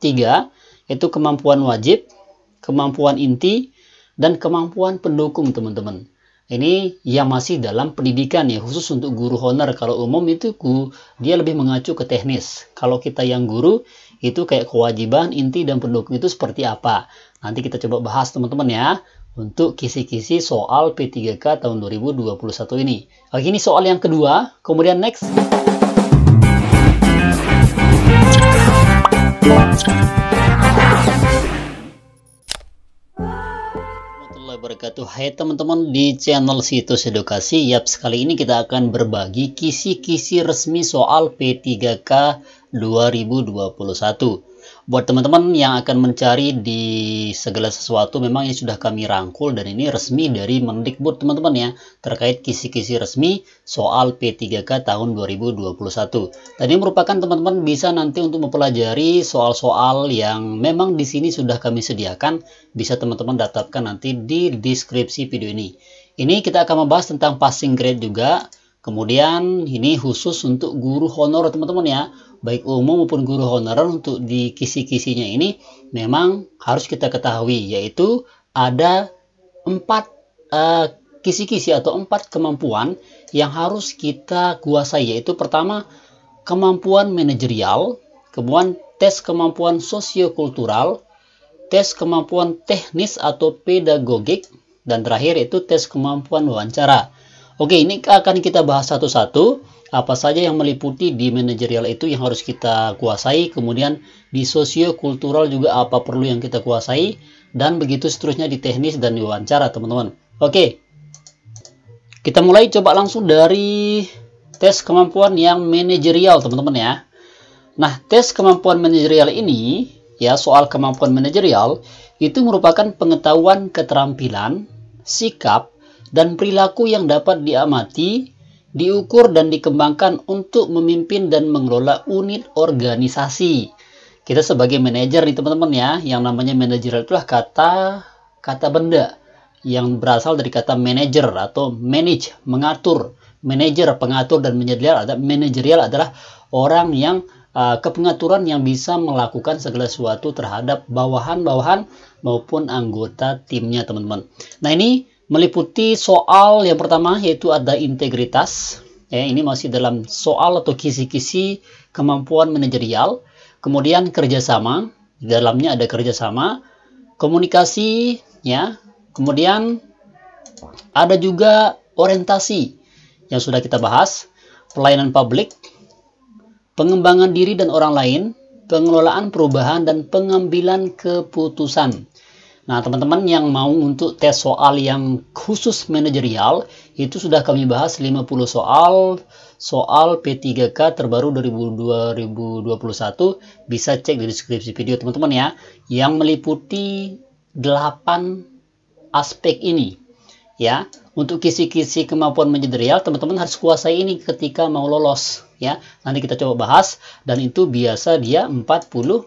3, yaitu kemampuan wajib, kemampuan inti, dan kemampuan pendukung, teman-teman. Ini yang masih dalam pendidikan ya, khusus untuk guru honor. Kalau umum itu dia lebih mengacu ke teknis. Kalau kita yang guru, itu kayak kewajiban, inti, dan pendukung itu seperti apa. Nanti kita coba bahas, teman-teman ya, untuk kisi-kisi soal P3K tahun 2021 ini. Oke, ini soal yang kedua. Kemudian next. Wabarakatuh. Hai teman-teman di channel Situs Edukasi. Yap, sekali ini kita akan berbagi kisi-kisi resmi soal P3K 2021. Buat teman-teman yang akan mencari di segala sesuatu, memang ini sudah kami rangkul dan ini resmi dari Mendikbud, teman-teman ya, terkait kisi-kisi resmi soal P3K tahun 2021. Dan ini merupakan teman-teman bisa nanti untuk mempelajari soal-soal yang memang di sini sudah kami sediakan, bisa teman-teman daftarkan nanti di deskripsi video ini. Ini kita akan membahas tentang passing grade juga. Kemudian ini khusus untuk guru honor, teman-teman ya, baik umum maupun guru honorer. Untuk di kisi-kisinya ini memang harus kita ketahui, yaitu ada 4 kisi-kisi atau 4 kemampuan yang harus kita kuasai, yaitu pertama kemampuan manajerial, kemudian tes kemampuan sosiokultural, tes kemampuan teknis atau pedagogik, dan terakhir itu tes kemampuan wawancara. Oke, ini akan kita bahas satu-satu. Apa saja yang meliputi di manajerial itu yang harus kita kuasai, kemudian di sosiokultural juga apa perlu yang kita kuasai, dan begitu seterusnya di teknis dan di wawancara, teman-teman. Oke, kita mulai coba langsung dari tes kemampuan yang manajerial, teman-teman ya. Nah, tes kemampuan manajerial ini, ya, soal kemampuan manajerial itu merupakan pengetahuan, keterampilan, sikap, dan perilaku yang dapat diamati, diukur, dan dikembangkan untuk memimpin dan mengelola unit organisasi. Kita sebagai manajer nih teman-teman ya, yang namanya manajerial itulah kata benda yang berasal dari kata manager atau manage, mengatur. Manajer, pengatur, dan manajerial adalah orang yang kepengaturan yang bisa melakukan segala sesuatu terhadap bawahan-bawahan maupun anggota timnya, teman-teman. Nah, ini meliputi soal yang pertama, yaitu ada integritas. Ya, ini masih dalam soal atau kisi-kisi kemampuan manajerial. Kemudian kerjasama, di dalamnya ada kerjasama, komunikasi, ya. Kemudian ada juga orientasi yang sudah kita bahas, pelayanan publik, pengembangan diri dan orang lain, pengelolaan perubahan, dan pengambilan keputusan. Nah, teman-teman yang mau untuk tes soal yang khusus manajerial, itu sudah kami bahas 50 soal P3K terbaru 2021. Bisa cek di deskripsi video, teman-teman ya, yang meliputi 8 aspek ini. Ya, untuk kisi-kisi kemampuan manajerial, teman-teman harus kuasai ini ketika mau lolos. Ya, nanti kita coba bahas, dan itu biasa dia 40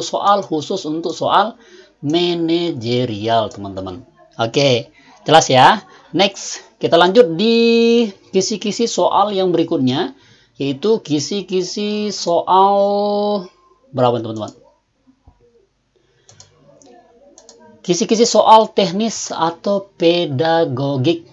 soal khusus untuk soal manajerial, teman-teman. Oke, jelas ya. Next, kita lanjut di kisi-kisi soal yang berikutnya, yaitu kisi-kisi soal berapa, teman-teman? Kisi-kisi soal teknis atau pedagogik.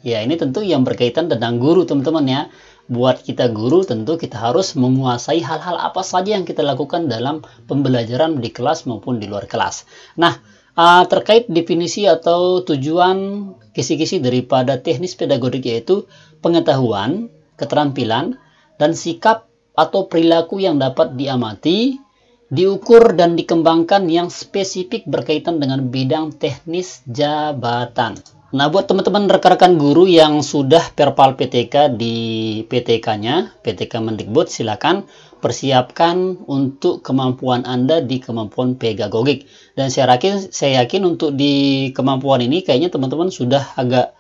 Ya, ini tentu yang berkaitan tentang guru, teman-teman ya. Buat kita guru, tentu kita harus menguasai hal-hal apa saja yang kita lakukan dalam pembelajaran di kelas maupun di luar kelas. Nah, terkait definisi atau tujuan kisi-kisi daripada teknis pedagogik, yaitu pengetahuan, keterampilan, dan sikap atau perilaku yang dapat diamati, diukur, dan dikembangkan yang spesifik berkaitan dengan bidang teknis jabatan. Nah, buat teman-teman rekan-rekan guru yang sudah perpal PTK di PTK-nya, PTK Mendikbud, silakan persiapkan untuk kemampuan Anda di kemampuan pedagogik. Dan saya yakin untuk di kemampuan ini kayaknya teman-teman sudah agak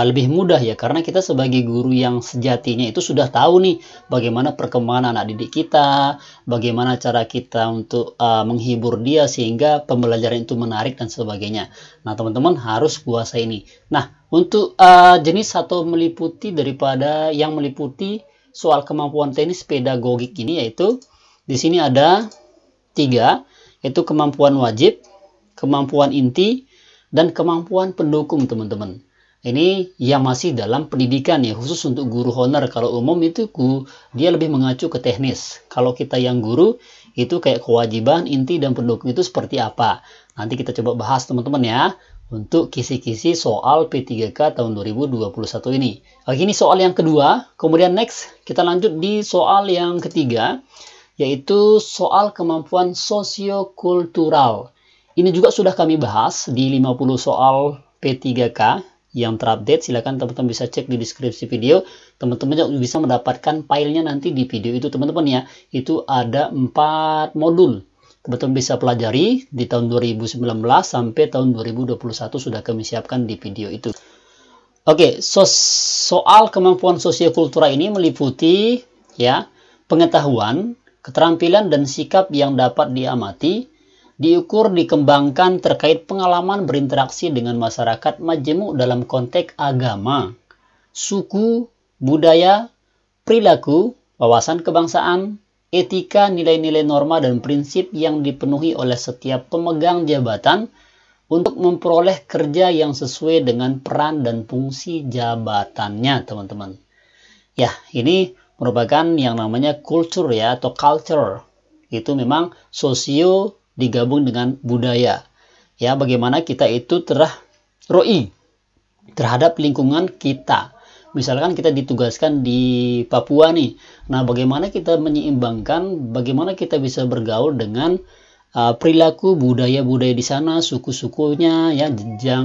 lebih mudah ya, karena kita sebagai guru yang sejatinya itu sudah tahu nih bagaimana perkembangan anak didik kita, bagaimana cara kita untuk menghibur dia sehingga pembelajaran itu menarik dan sebagainya. Nah, teman-teman harus kuasai ini. Nah, untuk jenis atau meliputi daripada yang meliputi soal kemampuan teknis pedagogik ini, yaitu di sini ada 3 itu kemampuan wajib, kemampuan inti, dan kemampuan pendukung teman-teman. Ini yang masih dalam pendidikan ya, khusus untuk guru honor. Kalau umum itu dia lebih mengacu ke teknis. Kalau kita yang guru itu kayak kewajiban, inti, dan pendukung itu seperti apa. Nanti kita coba bahas teman-teman ya, untuk kisi-kisi soal P3K tahun 2021 ini. Oke, ini soal yang kedua. Kemudian next kita lanjut di soal yang ketiga, yaitu soal kemampuan sosiokultural. Ini juga sudah kami bahas di 50 soal P3K yang terupdate. Silakan teman-teman bisa cek di deskripsi video. Teman-teman juga bisa mendapatkan filenya nanti di video itu teman-teman ya. Itu ada 4 modul. Teman-teman bisa pelajari di tahun 2019 sampai tahun 2021 sudah kami siapkan di video itu. Oke, soal kemampuan sosiokultural ini meliputi ya pengetahuan, keterampilan, dan sikap yang dapat diamati, diukur, dikembangkan terkait pengalaman berinteraksi dengan masyarakat majemuk dalam konteks agama, suku, budaya, perilaku, wawasan kebangsaan, etika, nilai-nilai norma, dan prinsip yang dipenuhi oleh setiap pemegang jabatan untuk memperoleh kerja yang sesuai dengan peran dan fungsi jabatannya, teman-teman. Ya, ini merupakan yang namanya culture ya, atau culture. Itu memang sosio digabung dengan budaya. Ya, bagaimana kita itu ROI terhadap lingkungan kita. Misalkan kita ditugaskan di Papua nih. Nah, bagaimana kita menyeimbangkan, bagaimana kita bisa bergaul dengan perilaku budaya-budaya di sana, suku-sukunya ya,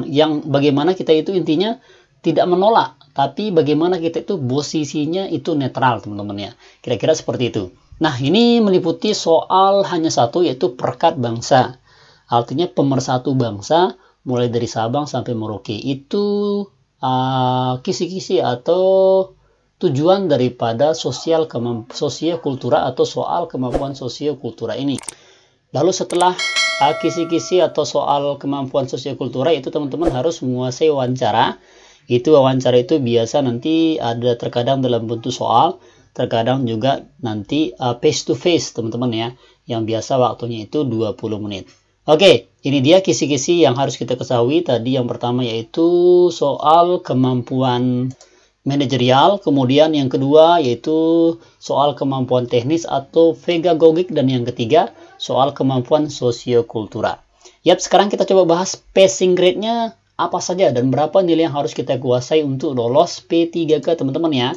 yang bagaimana kita itu intinya tidak menolak, tapi bagaimana kita itu posisinya itu netral, teman-teman ya. Kira-kira seperti itu. Nah, ini meliputi soal hanya satu, yaitu perekat bangsa. Artinya pemersatu bangsa, mulai dari Sabang sampai Merauke. Itu kisi-kisi atau tujuan daripada sosiokultura atau soal kemampuan sosiokultura ini. Lalu setelah kisi-kisi atau soal kemampuan sosiokultura itu teman-teman harus menguasai wawancara. Itu wawancara itu biasa nanti ada terkadang dalam bentuk soal, terkadang juga nanti face to face teman-teman ya, yang biasa waktunya itu 20 menit. Oke, ini dia kisi-kisi yang harus kita ketahui. Tadi yang pertama yaitu soal kemampuan manajerial, kemudian yang kedua yaitu soal kemampuan teknis atau pedagogik, dan yang ketiga soal kemampuan sosiokultura. Yap, sekarang kita coba bahas passing grade-nya apa saja dan berapa nilai yang harus kita kuasai untuk lolos P3K teman-teman ya.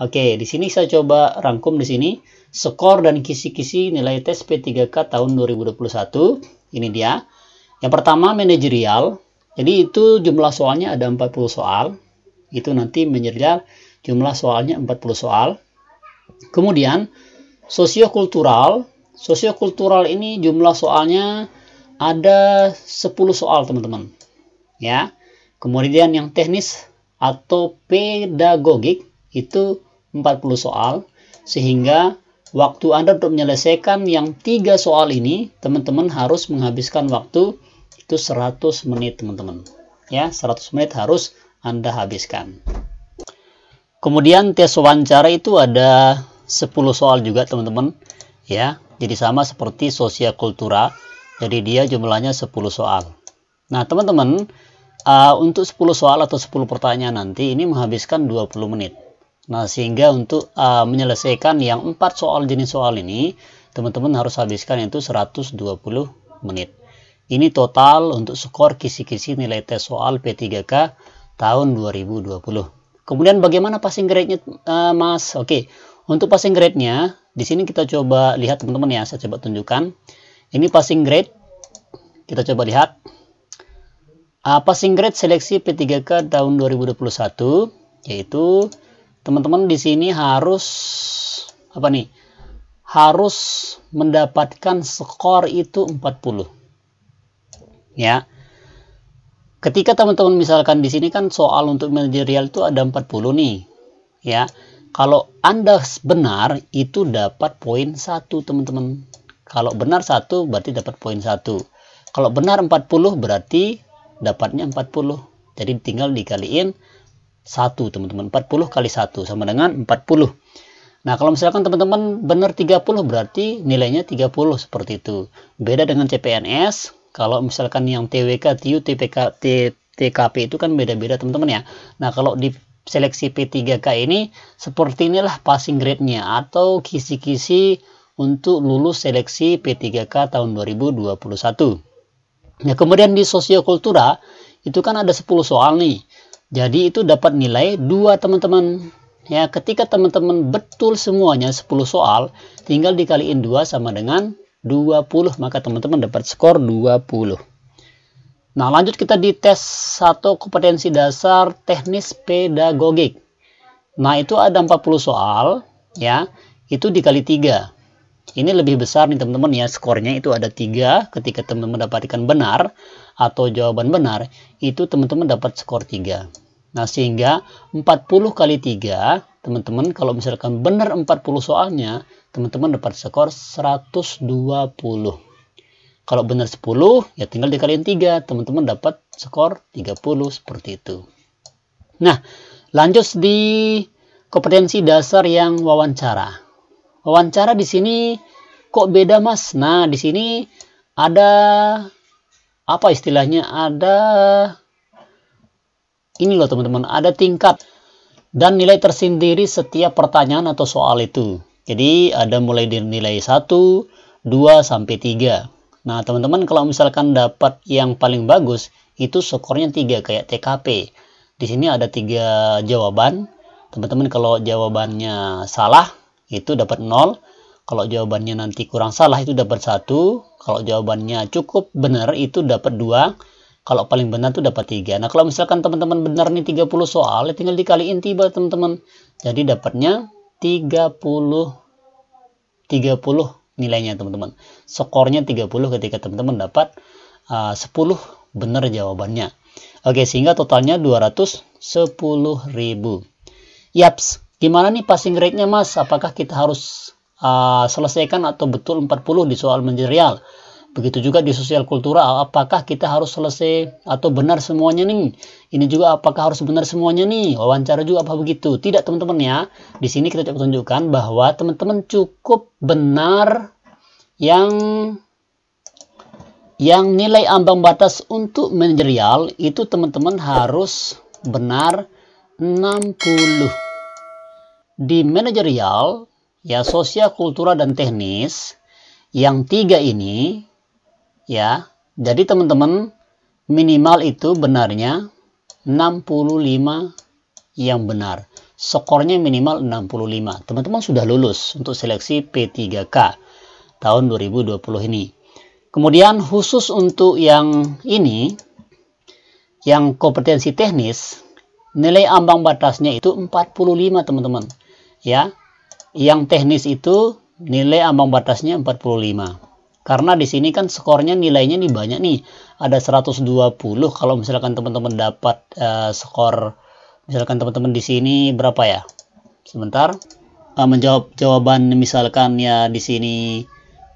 Oke, di sini saya coba rangkum di sini skor dan kisi-kisi nilai tes P3K tahun 2021. Ini dia. Yang pertama manajerial. Jadi itu jumlah soalnya ada 40 soal. Itu nanti manajerial jumlah soalnya 40 soal. Kemudian sosiokultural. Sosiokultural ini jumlah soalnya ada 10 soal teman-teman. Ya. Kemudian yang teknis atau pedagogik itu 40 soal, sehingga waktu Anda untuk menyelesaikan yang 3 soal ini, teman-teman harus menghabiskan waktu itu 100 menit, teman-teman. Ya, 100 menit harus Anda habiskan. Kemudian tes wawancara itu ada 10 soal juga, teman-teman. Ya, jadi sama seperti sosiokultura. Jadi dia jumlahnya 10 soal. Nah, teman-teman, untuk 10 soal atau 10 pertanyaan nanti ini menghabiskan 20 menit. Nah, sehingga untuk menyelesaikan yang 4 soal jenis soal ini, teman-teman harus habiskan itu 120 menit. Ini total untuk skor kisi-kisi nilai tes soal P3K tahun 2020. Kemudian bagaimana passing grade-nya, Mas? Oke, untuk passing grade-nya, di sini kita coba lihat teman-teman ya, saya coba tunjukkan. Ini passing grade, kita coba lihat. Passing grade seleksi P3K tahun 2021, yaitu teman-teman di sini harus harus mendapatkan skor itu 40. Ya. Ketika teman-teman misalkan di sini kan soal untuk manajerial itu ada 40 nih. Ya. Kalau Anda benar itu dapat poin 1, teman-teman. Kalau benar 1 berarti dapat poin 1. Kalau benar 40 berarti dapatnya 40. Jadi tinggal dikaliin 1, teman-teman. 40 kali 1 sama dengan 40. Nah, kalau misalkan teman-teman benar 30 berarti nilainya 30 seperti itu. Beda dengan CPNS, kalau misalkan yang TWK, TIU, TPK, TKP itu kan beda-beda teman-teman ya. Nah, kalau di seleksi P3K ini seperti inilah passing grade-nya atau kisi-kisi untuk lulus seleksi P3K tahun 2021. Nah, kemudian di sosiokultura itu kan ada 10 soal nih. Jadi itu dapat nilai 2 teman-teman. Ya, ketika teman-teman betul semuanya 10 soal, tinggal dikaliin 2 sama dengan 20, maka teman-teman dapat skor 20. Nah, lanjut kita di tes 1 kompetensi dasar teknis pedagogik. Nah, itu ada 40 soal, ya. Itu dikali 3. Ini lebih besar nih teman-teman ya, skornya itu ada 3. Ketika teman-teman mendapatkan benar atau jawaban benar, itu teman-teman dapat skor 3. Nah, sehingga 40 kali 3, teman-teman kalau misalkan benar 40 soalnya, teman-teman dapat skor 120. Kalau benar 10, ya tinggal dikaliin 3, teman-teman dapat skor 30 seperti itu. Nah, lanjut di kompetensi dasar yang wawancara. Wawancara di sini kok beda, Mas? Nah, di sini ada apa istilahnya? Ada ini loh teman-teman, ada tingkat dan nilai tersendiri setiap pertanyaan atau soal itu. Jadi ada mulai dari nilai 1, 2 sampai 3. Nah, teman-teman kalau misalkan dapat yang paling bagus itu skornya 3 kayak TKP. Di sini ada 3 jawaban. Teman-teman kalau jawabannya salah itu dapat 0, kalau jawabannya nanti kurang salah itu dapat 1, kalau jawabannya cukup benar itu dapat 2, kalau paling benar itu dapat 3. Nah, kalau misalkan teman-teman benar nih 30 soal, ya tinggal dikaliin 3 teman-teman. Jadi dapatnya 30 nilainya teman-teman. Skornya 30 ketika teman-teman dapat 10 benar jawabannya. Oke, sehingga totalnya 210.000. Yaps. Gimana nih passing grade-nya, Mas? Apakah kita harus selesaikan atau betul 40 di soal manajerial? Begitu juga di sosial kultural, apakah kita harus selesai atau benar semuanya nih? Ini juga apakah harus benar semuanya nih? Wawancara juga apa begitu? Tidak, teman-teman ya. Di sini kita coba tunjukkan bahwa teman-teman cukup benar yang nilai ambang batas untuk manajerial itu teman-teman harus benar 60. Di manajerial, ya sosial, kultural, dan teknis, yang 3 ini, ya, jadi teman-teman minimal itu benarnya 65 yang benar. Skornya minimal 65. Teman-teman sudah lulus untuk seleksi P3K tahun 2020 ini. Kemudian khusus untuk yang ini, yang kompetensi teknis, nilai ambang batasnya itu 45 teman-teman. Ya, yang teknis itu nilai ambang batasnya 45. Karena di sini kan skornya nilainya nih banyak nih. Ada 120 kalau misalkan teman-teman dapat skor, misalkan teman-teman di sini berapa ya? Sebentar. Menjawab jawaban misalkan ya di sini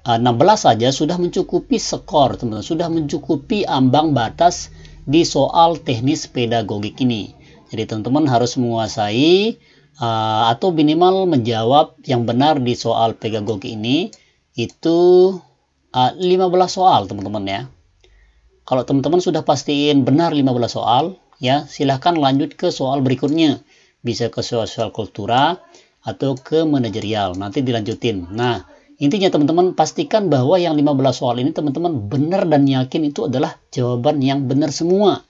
16 saja sudah mencukupi skor, teman-teman. Sudah mencukupi ambang batas di soal teknis pedagogik ini. Jadi teman-teman harus menguasai atau minimal menjawab yang benar di soal pedagogik ini itu 15 soal teman-teman ya. Kalau teman-teman sudah pastiin benar 15 soal, ya silahkan lanjut ke soal berikutnya. Bisa ke sosial kultura atau ke manajerial, nanti dilanjutin. Nah, intinya teman-teman pastikan bahwa yang 15 soal ini teman-teman benar dan yakin itu adalah jawaban yang benar semua.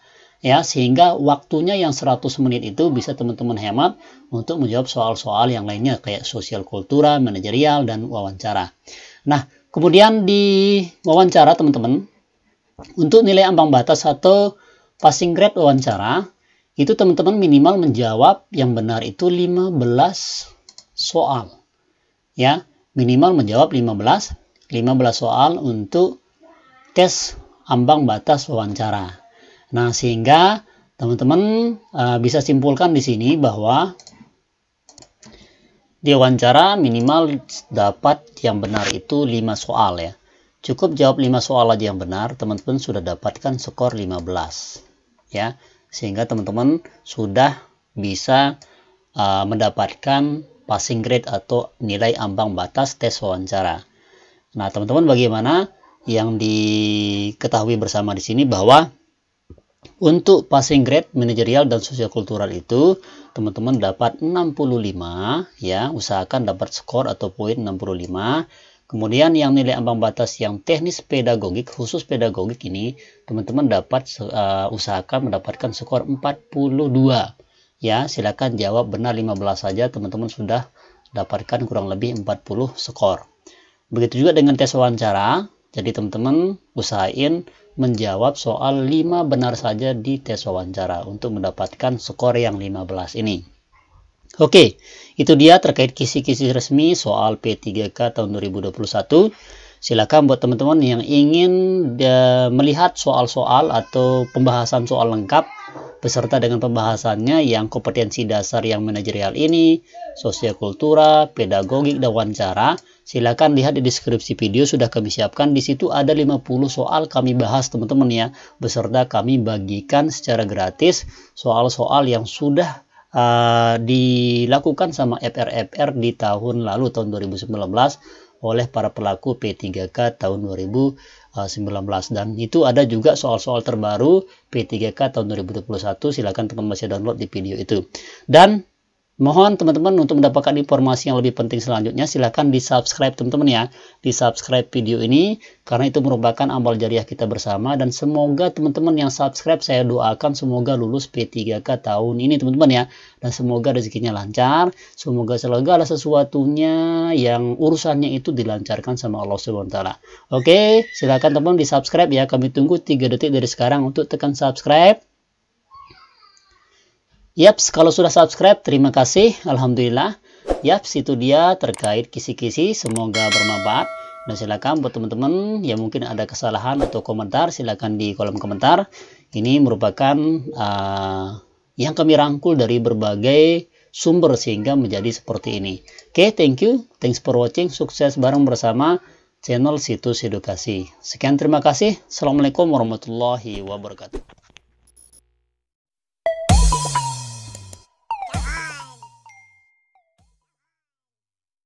Ya, sehingga waktunya yang 100 menit itu bisa teman-teman hemat untuk menjawab soal-soal yang lainnya kayak sosial kultura, manajerial, dan wawancara. Nah, kemudian di wawancara teman-teman, untuk nilai ambang batas atau passing grade wawancara, itu teman-teman minimal menjawab yang benar itu 15 soal. Ya, minimal menjawab 15 soal untuk tes ambang batas wawancara. Nah, sehingga teman-teman bisa simpulkan di sini bahwa di wawancara minimal dapat yang benar itu 5 soal ya. Cukup jawab 5 soal aja yang benar, teman-teman sudah dapatkan skor 15. Ya, sehingga teman-teman sudah bisa mendapatkan passing grade atau nilai ambang batas tes wawancara. Nah, teman-teman, bagaimana yang diketahui bersama di sini bahwa untuk passing grade manajerial dan sosiokultural itu teman-teman dapat 65 ya, usahakan dapat skor atau poin 65. Kemudian yang nilai ambang batas yang teknis pedagogik, khusus pedagogik ini teman-teman dapat usahakan mendapatkan skor 42. Ya, silakan jawab benar 15 saja, teman-teman sudah dapatkan kurang lebih 40 skor. Begitu juga dengan tes wawancara. Jadi teman-teman usahain menjawab soal 5 benar saja di tes wawancara untuk mendapatkan skor yang 15 ini. Oke, itu dia terkait kisi-kisi resmi soal P3K tahun 2021. Silakan buat teman-teman yang ingin melihat soal-soal atau pembahasan soal lengkap beserta dengan pembahasannya yang kompetensi dasar yang manajerial ini, sosiokultura, pedagogik, dan wawancara. Silakan lihat di deskripsi video, sudah kami siapkan. Di situ ada 50 soal kami bahas teman-teman ya, beserta kami bagikan secara gratis soal-soal yang sudah dilakukan sama FR di tahun lalu, tahun 2019 oleh para pelaku P3K tahun 2019. Dan itu ada juga soal-soal terbaru P3K tahun 2021. Silakan teman-teman bisa download di video itu. Dan mohon teman-teman untuk mendapatkan informasi yang lebih penting selanjutnya, silahkan di subscribe teman-teman ya, di subscribe video ini karena itu merupakan amal jariah kita bersama. Dan semoga teman-teman yang subscribe, saya doakan semoga lulus P3K tahun ini teman-teman ya, dan semoga rezekinya lancar, semoga segala sesuatunya yang urusannya itu dilancarkan sama Allah SWT. Oke, silahkan teman-teman di subscribe ya, kami tunggu 3 detik dari sekarang untuk tekan subscribe. Yaps, kalau sudah subscribe, terima kasih. Alhamdulillah. Yaps, itu dia terkait kisi-kisi. Semoga bermanfaat. Dan silakan buat teman-teman yang mungkin ada kesalahan atau komentar, silakan di kolom komentar. Ini merupakan yang kami rangkul dari berbagai sumber sehingga menjadi seperti ini. Oke, thank you. Thanks for watching. Sukses bareng bersama channel Situs Edukasi. Sekian, terima kasih. Assalamualaikum warahmatullahi wabarakatuh.